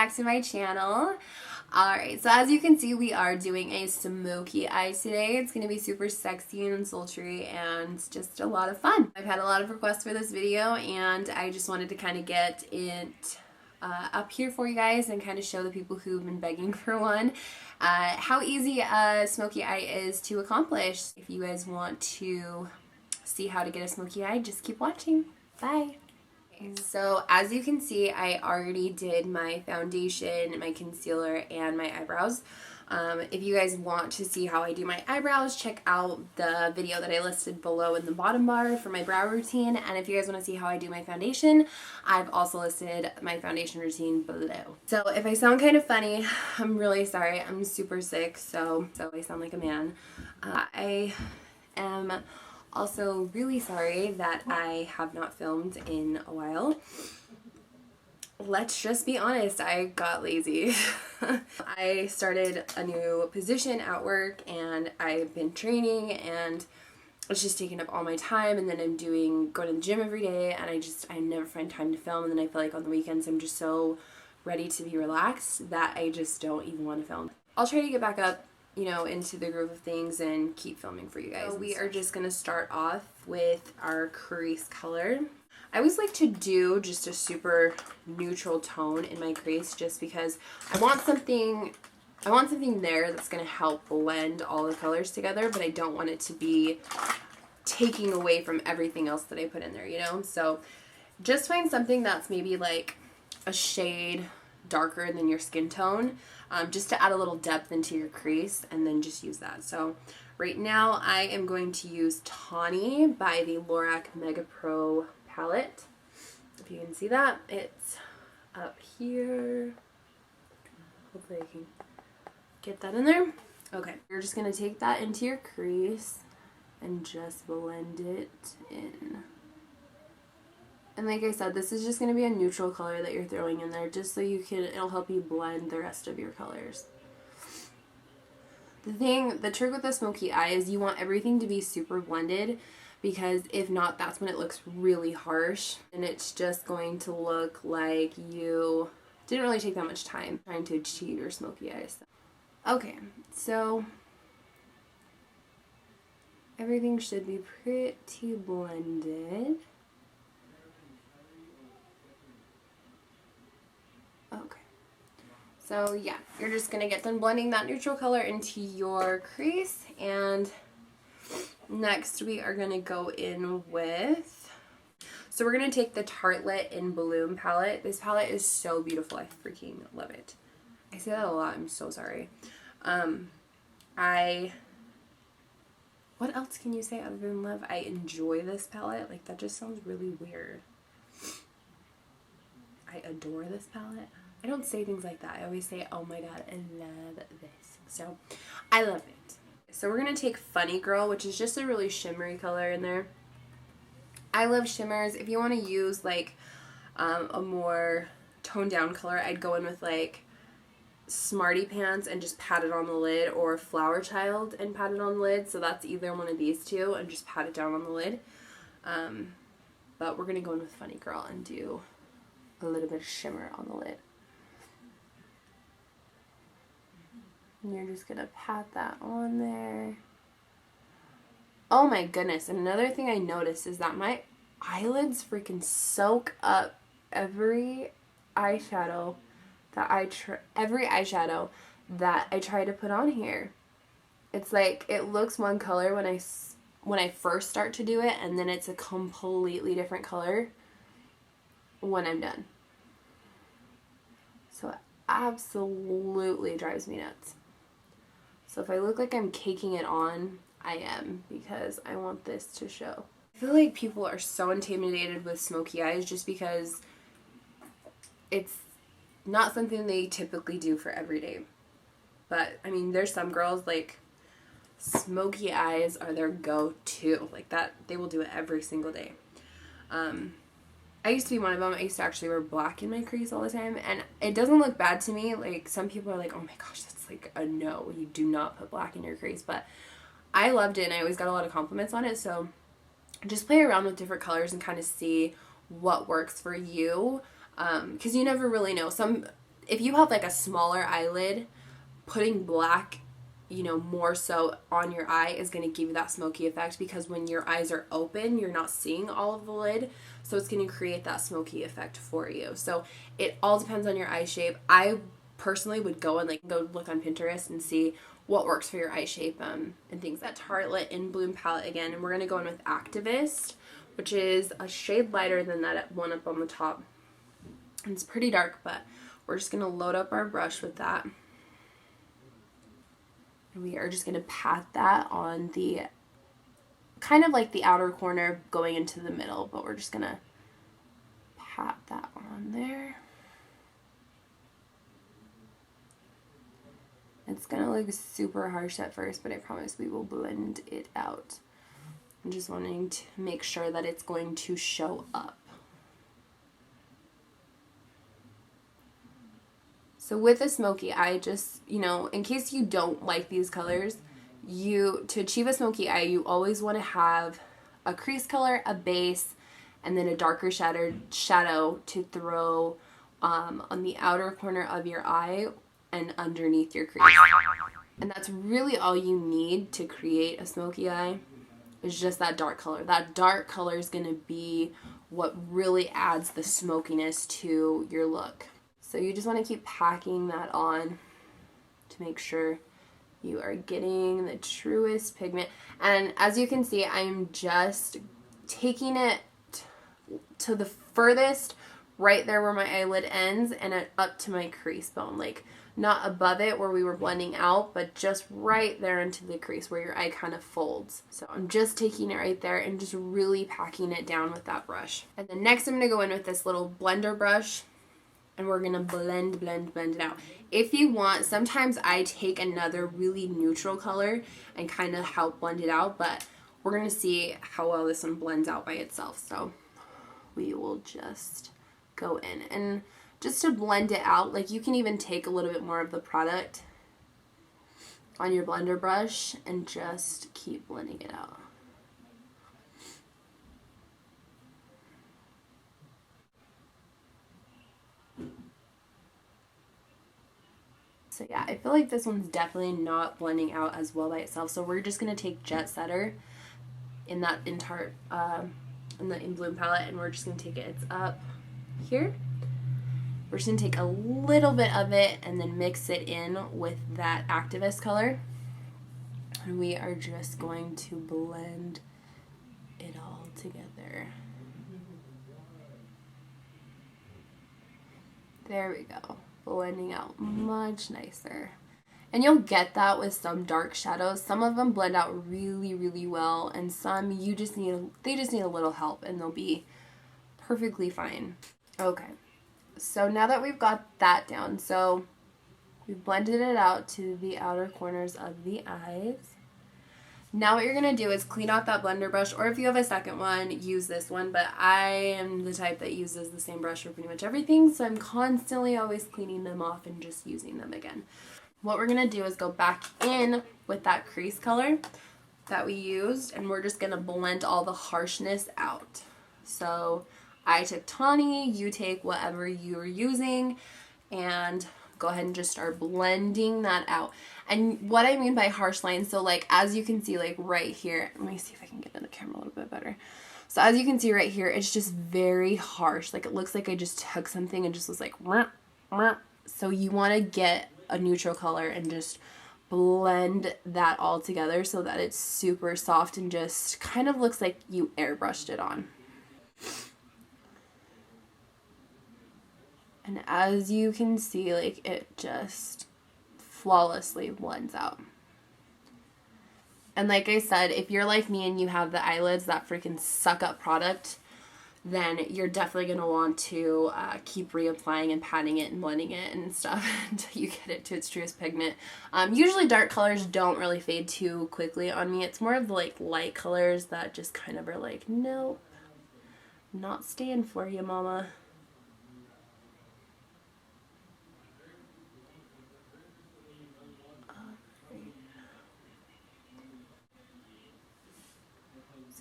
back to my channel. Alright, so as you can see, we are doing a smoky eye today. It's going to be super sexy and sultry and just a lot of fun. I've had a lot of requests for this video and I just wanted to kind of get it up here for you guys and kind of show the people who've been begging for one how easy a smoky eye is to accomplish. If you guys want to see how to get a smoky eye, just keep watching. Bye! So as you can see, I already did my foundation, my concealer, and my eyebrows. If you guys want to see how I do my eyebrows, check out the video that I listed below in the bottom bar for my brow routine. And if you guys want to see how I do my foundation, I've also listed my foundation routine below. So if I sound kind of funny, I'm really sorry. I'm super sick, so I sound like a man. I am also really sorry that I have not filmed in a while. Let's just be honest, I got lazy. I started a new position at work and I've been training and it's just taking up all my time, and then I'm going to the gym every day, and I never find time to film, and then I feel like on the weekends I'm just so ready to be relaxed that I just don't even want to film. I'll try to get back up, you know, into the groove of things and keep filming for you guys. So we are just going to start off with our crease color. I always like to do just a super neutral tone in my crease just because I want something there that's going to help blend all the colors together, but I don't want it to be taking away from everything else that I put in there, you know? So just find something that's maybe like a shade darker than your skin tone, just to add a little depth into your crease, and then just use that. So right now I am going to use Tawny by the Lorac Mega Pro palette. If you can see that, it's up here. Hopefully I can get that in there. Okay, you're just going to take that into your crease and just blend it in. And like I said, this is just going to be a neutral color that you're throwing in there just so it'll help you blend the rest of your colors. The trick with the smoky eye is you want everything to be super blended, because if not, that's when it looks really harsh and it's just going to look like you didn't really take that much time trying to achieve your smoky eyes. Okay, so everything should be pretty blended. Okay, so yeah, you're just going to get done blending that neutral color into your crease, and next we are going to go in with, so we're going to take the Tartelette in Bloom palette. This palette is so beautiful. I freaking love it. I say that a lot. I'm so sorry. What else can you say other than love? I enjoy this palette. Like, that just sounds really weird. I adore this palette. I don't say things like that. I always say, oh my god, I love this. So, I love it. So we're going to take Funny Girl, which is just a really shimmery color in there. I love shimmers. If you want to use like a more toned down color, I'd go in with like Smarty Pants and just pat it on the lid, or Flower Child and pat it on the lid. So that's either one of these two, and just pat it down on the lid. But we're going to go in with Funny Girl and do a little bit of shimmer on the lid. And you're just going to pat that on there. Oh my goodness. And another thing I noticed is that my eyelids freaking soak up every eyeshadow that I try to put on here. It's like it looks one color when I first start to do it, and then it's a completely different color when I'm done. So it absolutely drives me nuts. So if I look like I'm caking it on, I am, because I want this to show. I feel like people are so intimidated with smoky eyes just because it's not something they typically do for every day. But, I mean, there's some girls, like, smoky eyes are their go-to. Like, that, they will do it every single day. I used to be one of them. I used to actually wear black in my crease all the time, and it doesn't look bad to me. Like, some people are like, oh my gosh, that's like a no. You do not put black in your crease. But I loved it, and I always got a lot of compliments on it. So just play around with different colors and kind of see what works for you, because you never really know. if you have like a smaller eyelid, putting black, you know, more so on your eye is going to give you that smoky effect, because when your eyes are open, you're not seeing all of the lid, so it's going to create that smoky effect for you. So it all depends on your eye shape. I personally would go and like go look on Pinterest and see what works for your eye shape and things. That Tartelette in Bloom palette again, and we're going to go in with Activist, which is a shade lighter than that one up on the top. And it's pretty dark, but we're just going to load up our brush with that. And we are just going to pat that on the, kind of like the outer corner going into the middle, but we're just going to pat that on there. It's going to look super harsh at first, but I promise we will blend it out. I'm just wanting to make sure that it's going to show up. So with a smoky eye, just, you know, in case you don't like these colors, to achieve a smoky eye, you always want to have a crease color, a base, and then a darker shadow to throw on the outer corner of your eye and underneath your crease. And that's really all you need to create a smoky eye, is just that dark color. That dark color is going to be what really adds the smokiness to your look. So you just want to keep packing that on to make sure you are getting the truest pigment. And as you can see, I'm just taking it to the furthest, right there where my eyelid ends, and up to my crease bone. Like, not above it where we were blending out, but just right there into the crease where your eye kind of folds. So I'm just taking it right there and just really packing it down with that brush. And then next I'm going to go in with this little blender brush, and we're going to blend it out. If you want, sometimes I take another really neutral color and kind of help blend it out, but we're going to see how well this one blends out by itself. So we will just go in. And just to blend it out, like, you can even take a little bit more of the product on your blender brush and just keep blending it out. So yeah, I feel like this one's definitely not blending out as well by itself. So we're just going to take Jet Setter in that in Bloom palette, and we're just going to take it, it's up here. We're just going to take a little bit of it and then mix it in with that Activist color. And we are just going to blend it all together. There we go. Blending out much nicer. And you'll get that with some dark shadows. Some of them blend out really, really well, and some they just need a little help and they'll be perfectly fine. Okay. So now that we've got that down, so we've blended it out to the outer corners of the eyes. Now what you're going to do is clean out that blender brush, or if you have a second one, use this one, but I am the type that uses the same brush for pretty much everything, so I'm constantly always cleaning them off and just using them again. What we're going to do is go back in with that crease color that we used, and we're just going to blend all the harshness out. So I took Tawny, you take whatever you're using, and go ahead and just start blending that out. And what I mean by harsh lines, so like as you can see, like right here, let me see if I can get in the camera a little bit better. So as you can see right here, it's just very harsh. Like it looks like I just took something and just was like, ruh, ruh. So you want to get a neutral color and just blend that all together so that it's super soft and just kind of looks like you airbrushed it on. And as you can see, like it just flawlessly blends out. And like I said, if you're like me and you have the eyelids that freaking suck up product, then you're definitely going to want to keep reapplying and patting it and blending it and stuff until you get it to its truest pigment. Usually dark colors don't really fade too quickly on me. It's more of the like light colors that just kind of are like, nope, not staying for you, mama.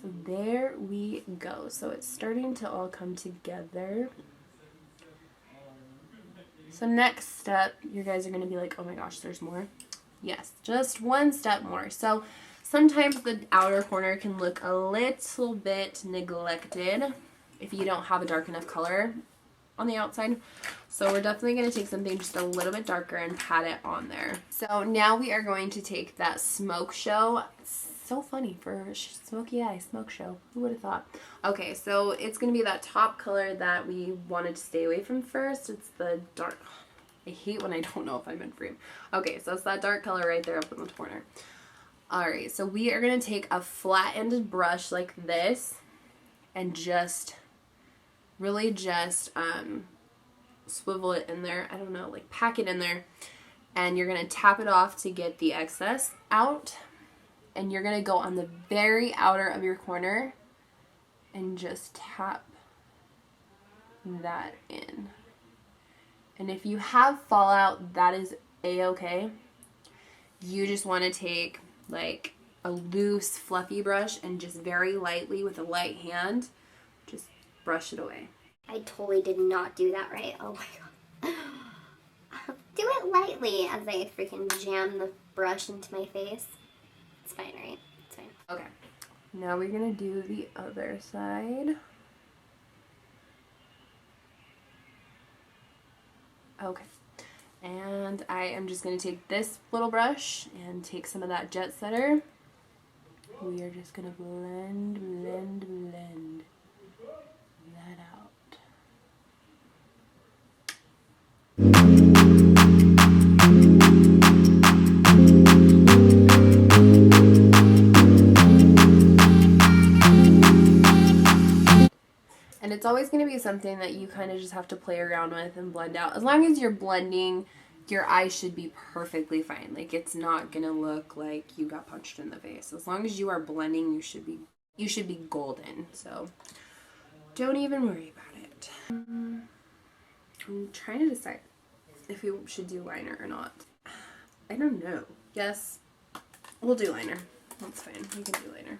So there we go. So it's starting to all come together. So next step, you guys are going to be like, oh my gosh, there's more. Yes, just one step more. So sometimes the outer corner can look a little bit neglected if you don't have a dark enough color on the outside. So we're definitely going to take something just a little bit darker and pat it on there. So now we are going to take that Smoke Show. It's so funny for smoky eye, Smoke Show. Who would have thought? Okay, so it's going to be that top color that we wanted to stay away from first. It's the dark. I hate when I don't know if I'm in frame. Okay, so it's that dark color right there up in the corner. Alright, so we are going to take a flat-ended brush like this and just really just swivel it in there. I don't know, like pack it in there. And you're going to tap it off to get the excess out. And you're going to go on the very outer of your corner and just tap that in. And if you have fallout, that is a-okay. You just want to take like a loose fluffy brush and just very lightly with a light hand just brush it away. I totally did not do that right. Oh my god. Do it lightly as I freaking jam the brush into my face. It's fine, right? It's fine. Okay. Now we're going to do the other side. Okay. And I am just going to take this little brush and take some of that jet setter. We are just going to blend that out. And it's always going to be something that you kind of just have to play around with and blend out. As long as you're blending, your eyes should be perfectly fine. Like, it's not going to look like you got punched in the face. As long as you are blending, you should be golden. So don't even worry about it. I'm trying to decide if we should do liner or not. I don't know. Yes, we'll do liner. That's fine. We can do liner.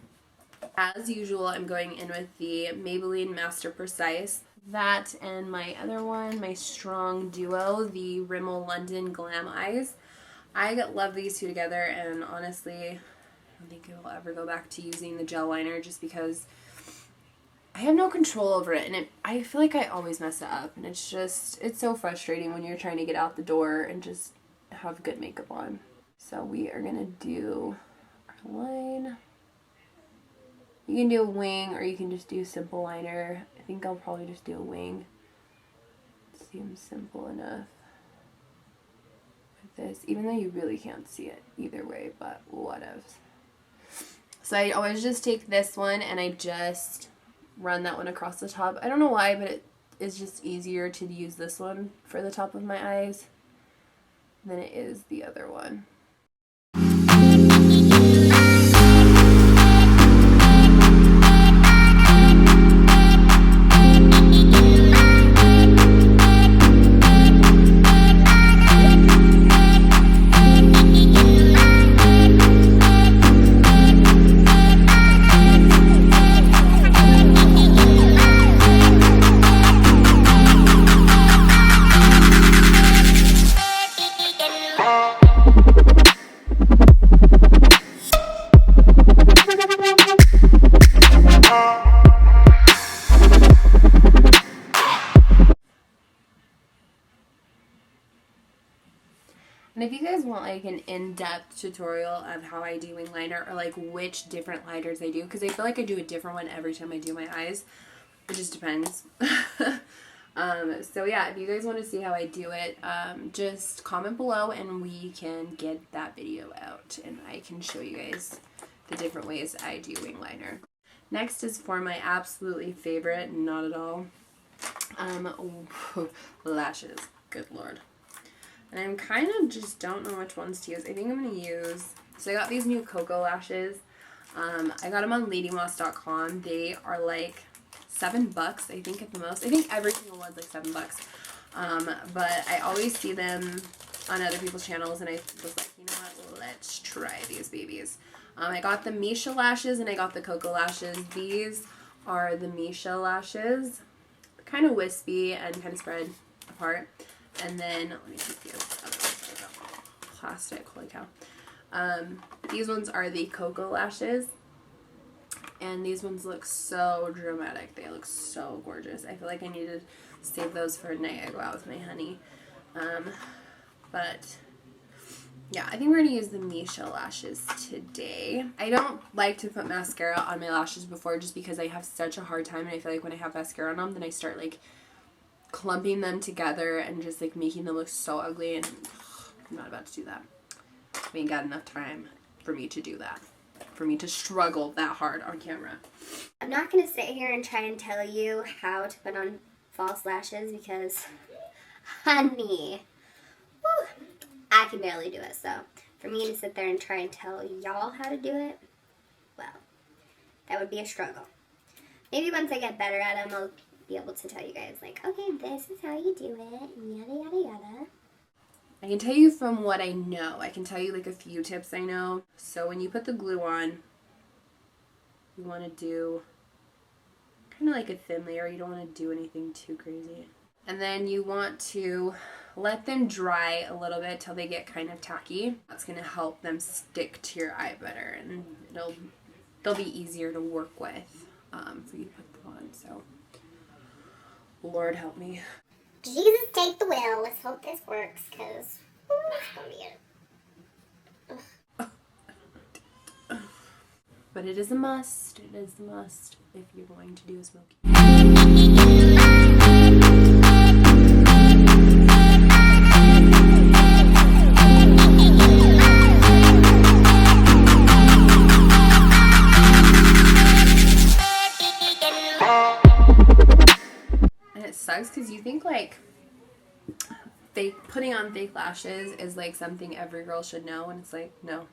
As usual, I'm going in with the Maybelline Master Precise. That and my other one, my strong duo, the Rimmel London Glam Eyes. I love these two together, and honestly, I don't think I will ever go back to using the gel liner just because I have no control over it, and I feel like I always mess it up, and it's so frustrating when you're trying to get out the door and just have good makeup on. So we are going to do our line. You can do a wing, or you can just do simple liner. I think I'll probably just do a wing. It seems simple enough with this, even though you really can't see it either way, but whatever. So I always just take this one and I just run that one across the top. I don't know why, but it is just easier to use this one for the top of my eyes than it is the other one. And if you guys want like an in-depth tutorial of how I do wing liner, or like which different liners I do, because I feel like I do a different one every time I do my eyes. It just depends. So yeah, if you guys want to see how I do it, just comment below and we can get that video out and I can show you guys the different ways I do wing liner. Next is for my absolutely favorite, not at all, lashes. Good lord. And I'm kind of just don't know which ones to use. I think I'm going to use, so I got these new KoKo lashes. I got them on ladymoss.com. They are like $7, I think, at the most. I think every single one's like $7. But I always see them on other people's channels, and I was like, you know what, let's try these babies. I got the Misha lashes and I got the KoKo lashes. These are the Misha lashes. Kind of wispy and kind of spread apart. And then, let me take the other ones. Plastic, holy cow. These ones are the KoKo lashes. And these ones look so dramatic. They look so gorgeous. I feel like I need to save those for a night I go out with my honey. But yeah, I think we're going to use the Misha lashes today. I don't like to put mascara on my lashes before just because I have such a hard time. And I feel like when I have mascara on them, then I start like clumping them together and just like making them look so ugly. And I'm not about to do that. We ain't got enough time for me to do that. For me to struggle that hard on camera. I'm not going to sit here and try and tell you how to put on false lashes because, honey, whew, I can barely do it. So for me to sit there and try and tell y'all how to do it, well, that would be a struggle. Maybe once I get better at them, I'll be able to tell you guys, like, okay, this is how you do it, yada, yada, yada. I can tell you from what I know. I can tell you like a few tips I know. So when you put the glue on, you want to do kind of like a thin layer. You don't want to do anything too crazy. And then you want to let them dry a little bit till they get kind of tacky. That's going to help them stick to your eye better, and they'll be easier to work with for you to put them on. So Lord help me. Jesus, take the wheel. Let's hope this works, because that's going to be it. But it is a must. It is a must if you're going to do a Smokey. And it sucks because you think like putting on fake lashes is like something every girl should know, and it's like, no,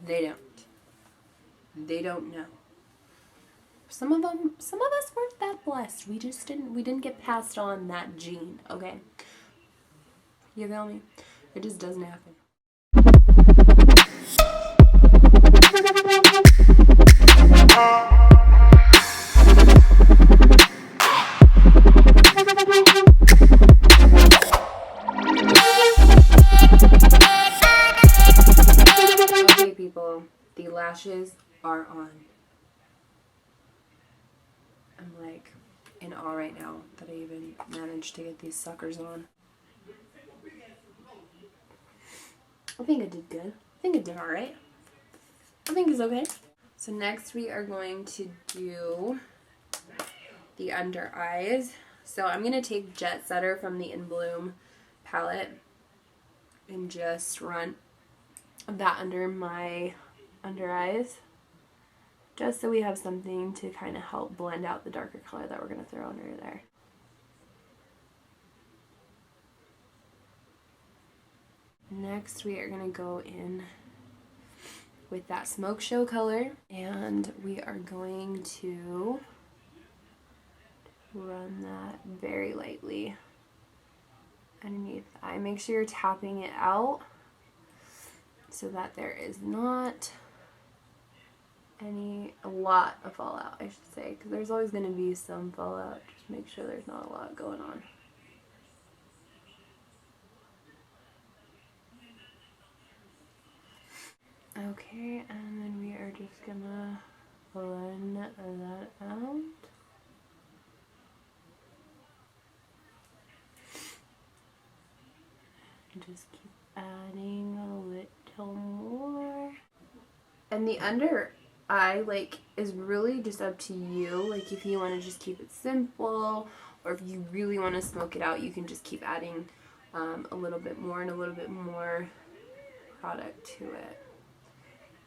they don't. They don't know. Some of us weren't that blessed. We didn't get passed on that gene, okay? You feel me? It just doesn't happen. Okay, people, the lashes are on. I'm like in awe right now that I even managed to get these suckers on. I think I did good. I think I did alright. I think it's okay. So next we are going to do the under eyes. So I'm going to take Jet Setter from the In Bloom palette and just run that under my under eyes, just so we have something to kind of help blend out the darker color that we're going to throw under there. Next we are going to go in with that Smoke Show color, and we are going to run that very lightly underneath the eye. Make sure you're tapping it out so that there is not a lot of fallout, I should say, because there's always going to be some fallout. Just make sure there's not a lot going on. Okay, and then we are just gonna blend that out. And just keep adding a little more. And the under eye, like, is really just up to you. Like, if you want to just keep it simple, or if you really want to smoke it out, you can just keep adding a little bit more and a little bit more product to it.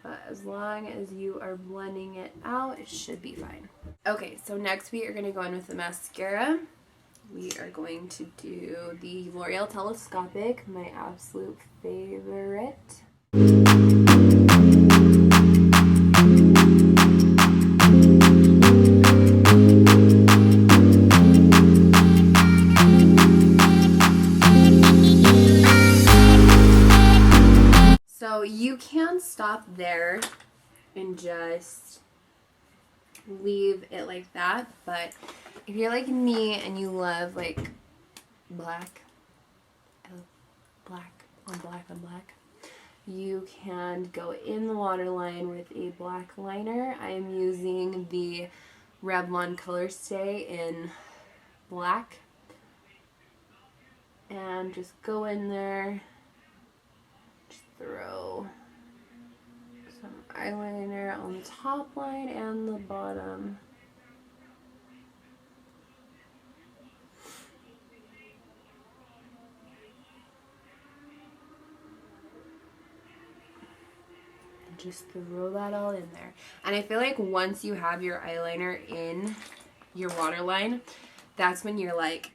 But as long as you are blending it out, it should be fine. Okay, so next we are going to go in with the mascara. We are going to do the L'Oreal Telescopic, my absolute favorite. So you can stop there and just leave it like that, but if you're like me and you love like black on black. You can go in the waterline with a black liner. I am using the Revlon Colorstay in black. And just go in there, just throw some eyeliner on the top line and the bottom. Just throw that all in there. And I feel like once you have your eyeliner in your waterline, that's when you're like,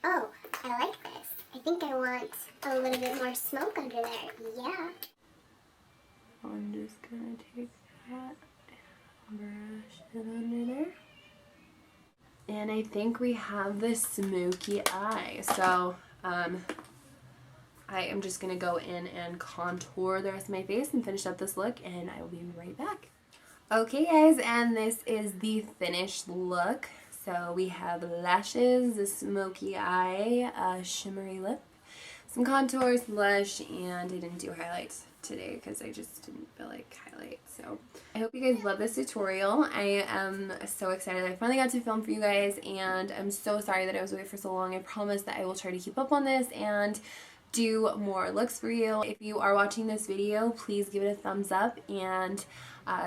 oh, I like this. I think I want a little bit more smoke under there. Yeah. I'm just gonna take that and brush it under there. And I think we have the smoky eye. So, I am just going to go in and contour the rest of my face and finish up this look, and I will be right back. Okay guys, and this is the finished look. So we have lashes, the smoky eye, a shimmery lip, some contour, blush, and I didn't do highlights today because I just didn't feel like highlights. So I hope you guys love this tutorial. I am so excited I finally got to film for you guys, and I'm so sorry that I was away for so long. I promise that I will try to keep up on this and do more looks for you. If you are watching this video, please give it a thumbs up and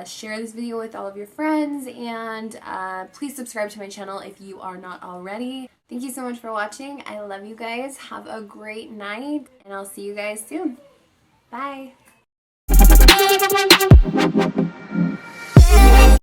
share this video with all of your friends, and please subscribe to my channel if you are not already. Thank you so much for watching. I love you guys. Have a great night, and I'll see you guys soon. Bye.